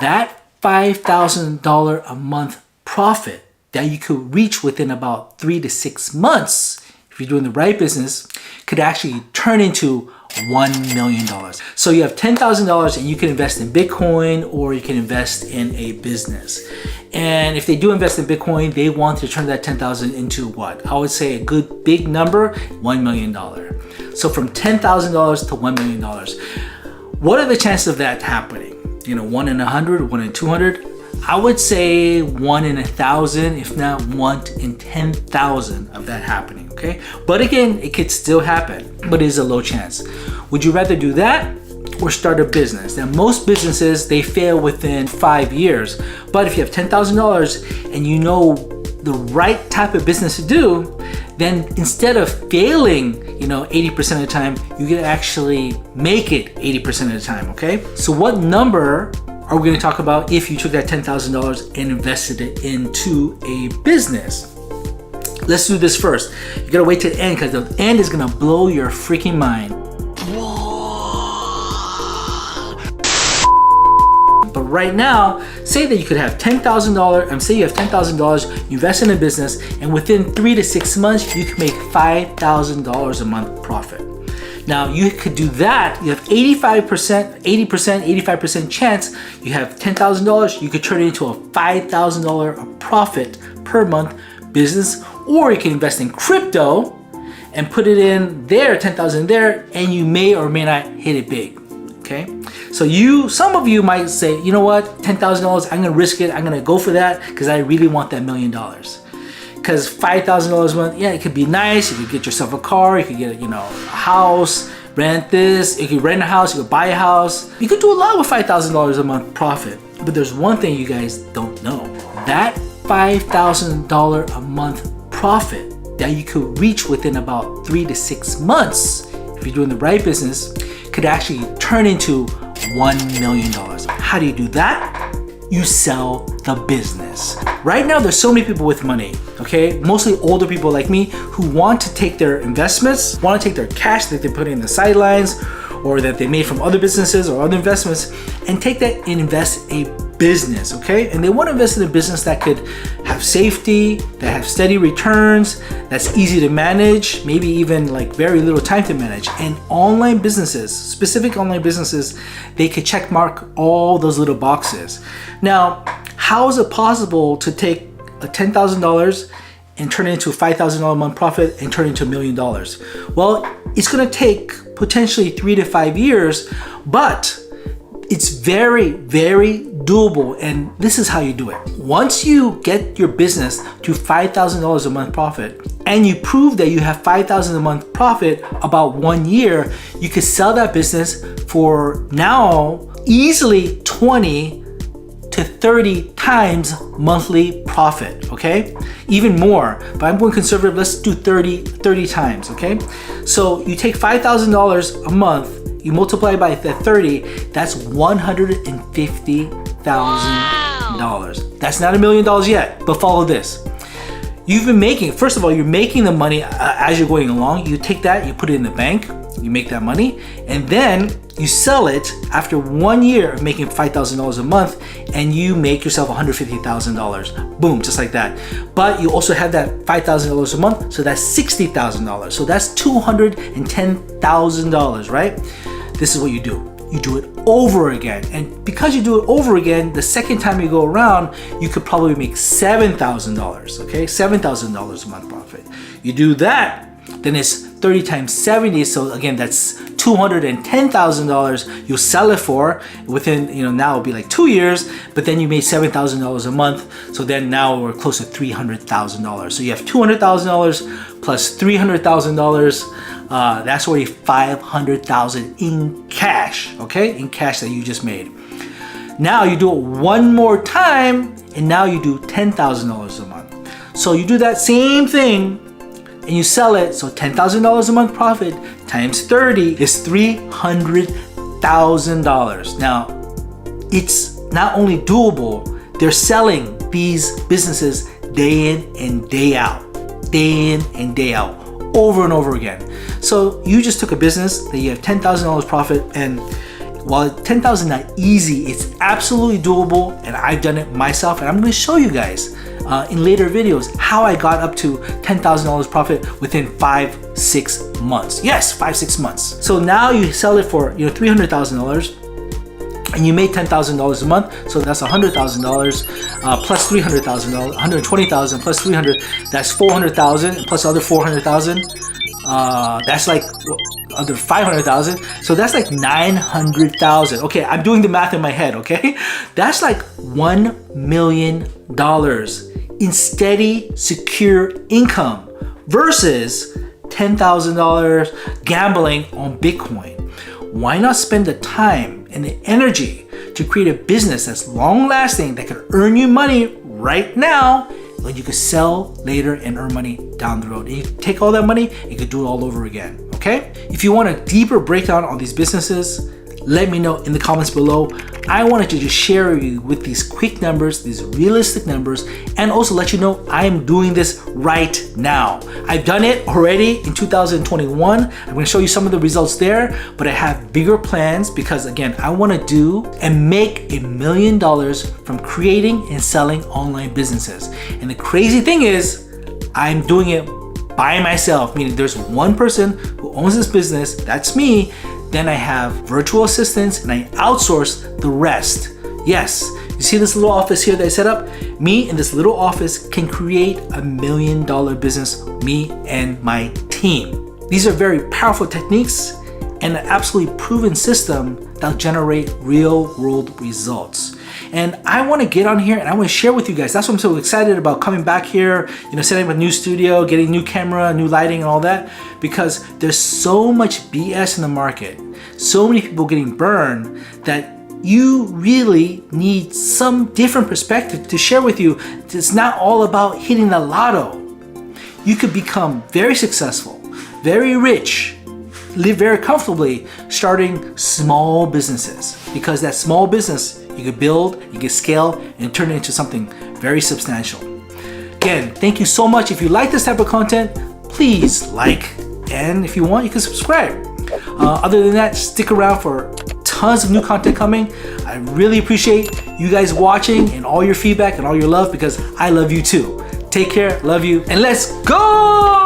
That $5,000 a month profit that you could reach within about 3 to 6 months, if you're doing the right business, could actually turn into $1 million. So you have $10,000 and you can invest in Bitcoin or you can invest in a business. And if they do invest in Bitcoin, they want to turn that 10,000 into what? I would say a good big number, $1 million. So from $10,000 to $1 million. What are the chances of that happening? 1 in 100, 1 in 200? I would say 1 in 1,000, if not 1 in 10,000 of that happening, okay? But again, it could still happen, but it is a low chance. Would you rather do that or start a business? Now, most businesses, they fail within 5 years, but if you have $10,000 and you know the right type of business to do, then instead of failing, 80% of the time, you can actually make it 80% of the time, okay? So what number are we going to talk about if you took that $10,000 and invested it into a business? Let's do this first. You gotta wait till the end because the end is gonna blow your freaking mind. But right now, say that you could have $10,000, and say you have $10,000, you invest in a business, and within 3 to 6 months, you can make $5,000 a month profit. Now you could do that. You have 85%, 80%, 85% chance. You have $10,000. You could turn it into a $5,000 profit per month business, or you can invest in crypto and put it in there, 10,000 there, and you may or may not hit it big. Okay. So some of you might say, you know what, $10,000, I'm gonna risk it. I'm gonna go for that because I really want that $1 million. Because $5,000 a month, yeah, it could be nice. You could get yourself a car, you could get a house, rent this, you could rent a house, you could buy a house. You could do a lot with $5,000 a month profit. But there's one thing you guys don't know. That $5,000 a month profit that you could reach within about 3 to 6 months, if you're doing the right business, could actually turn into $1 million. How do you do that? You sell the business. Right now, there's so many people with money, okay? Mostly older people like me who want to take their investments, want to take their cash that they put in the sidelines or that they made from other businesses or other investments and take that and invest a business, okay? And they want to invest in a business that could have safety, that have steady returns, that's easy to manage, maybe even like very little time to manage. And online businesses, specific online businesses, they could check mark all those little boxes. Now, how is it possible to take a $10,000 and turn it into a $5,000 a month profit and turn it into $1 million? Well, it's gonna take potentially 3 to 5 years, but it's very, very doable, and this is how you do it. Once you get your business to $5,000 a month profit, and you prove that you have $5,000 a month profit about 1 year, you could sell that business for now easily 20 to 30 times monthly profit, okay? Even more, but I'm going conservative, let's do 30 times, okay? So you take $5,000 a month, you multiply by the 30, that's $150,000. That's not $1 million yet, but follow this. You've been making, first of all, you're making the money as you're going along. You take that, you put it in the bank, you make that money, and then you sell it after 1 year of making $5,000 a month, and you make yourself $150,000. Boom, just like that. But you also have that $5,000 a month, so that's $60,000. So that's $210,000, right? This is what you do. You do it over again. And because you do it over again, the second time you go around, you could probably make $7,000, okay? $7,000 a month profit. You do that, then it's 30 times 70, so again, that's $210,000 you'll sell it for within, now it'll be like 2 years, but then you made $7,000 a month, so then now we're close to $300,000. So you have $200,000 plus $300,000, that's already $500,000 in cash, okay? In cash that you just made. Now you do it one more time, and now you do $10,000 a month. So you do that same thing, and you sell it, so $10,000 a month profit times 30 is $300,000. Now, it's not only doable, they're selling these businesses day in and day out, over and over again. So you just took a business that you have $10,000 profit, and while 10,000 not easy, it's absolutely doable, and I've done it myself, and I'm going to show you guys in later videos how I got up to $10,000 profit within 5-6 months. Yes, 5-6 months. So now you sell it for $300,000. And you made $10,000 a month, so that's $100,000 plus $300,000, $120,000 plus 300, that's $400,000 plus other $400,000. That's like under $500,000, so that's like $900,000. Okay, I'm doing the math in my head. Okay, that's like $1 million in steady, secure income versus $10,000 gambling on Bitcoin. Why not spend the time and the energy to create a business that's long-lasting, that can earn you money right now, when you could sell later and earn money down the road? And you take all that money and you could do it all over again, okay? If you want a deeper breakdown on these businesses, let me know in the comments below. I wanted to just share you with these quick numbers, these realistic numbers, and also let you know I am doing this right now. I've done it already in 2021. I'm going to show you some of the results there, but I have bigger plans because, again, I want to do and make $1 million from creating and selling online businesses. And the crazy thing is, I'm doing it by myself, meaning there's one person who owns this business, that's me. Then I have virtual assistants and I outsource the rest. Yes, you see this little office here that I set up? Me in this little office can create $1 million business, me and my team. These are very powerful techniques and an absolutely proven system that'll generate real world results. And I want to get on here and I want to share with you guys. That's why I'm so excited about coming back here, setting up a new studio, getting new camera, new lighting and all that, because there's so much BS in the market, so many people getting burned, that you really need some different perspective to share with you. It's not all about hitting the lotto. You could become very successful, very rich, live very comfortably starting small businesses, because that small business you could build, you can scale, and turn it into something very substantial. Again, thank you so much. If you like this type of content, please like, and if you want, you can subscribe. Other than that, stick around for tons of new content coming. I really appreciate you guys watching and all your feedback and all your love, because I love you too. Take care, love you, and let's go!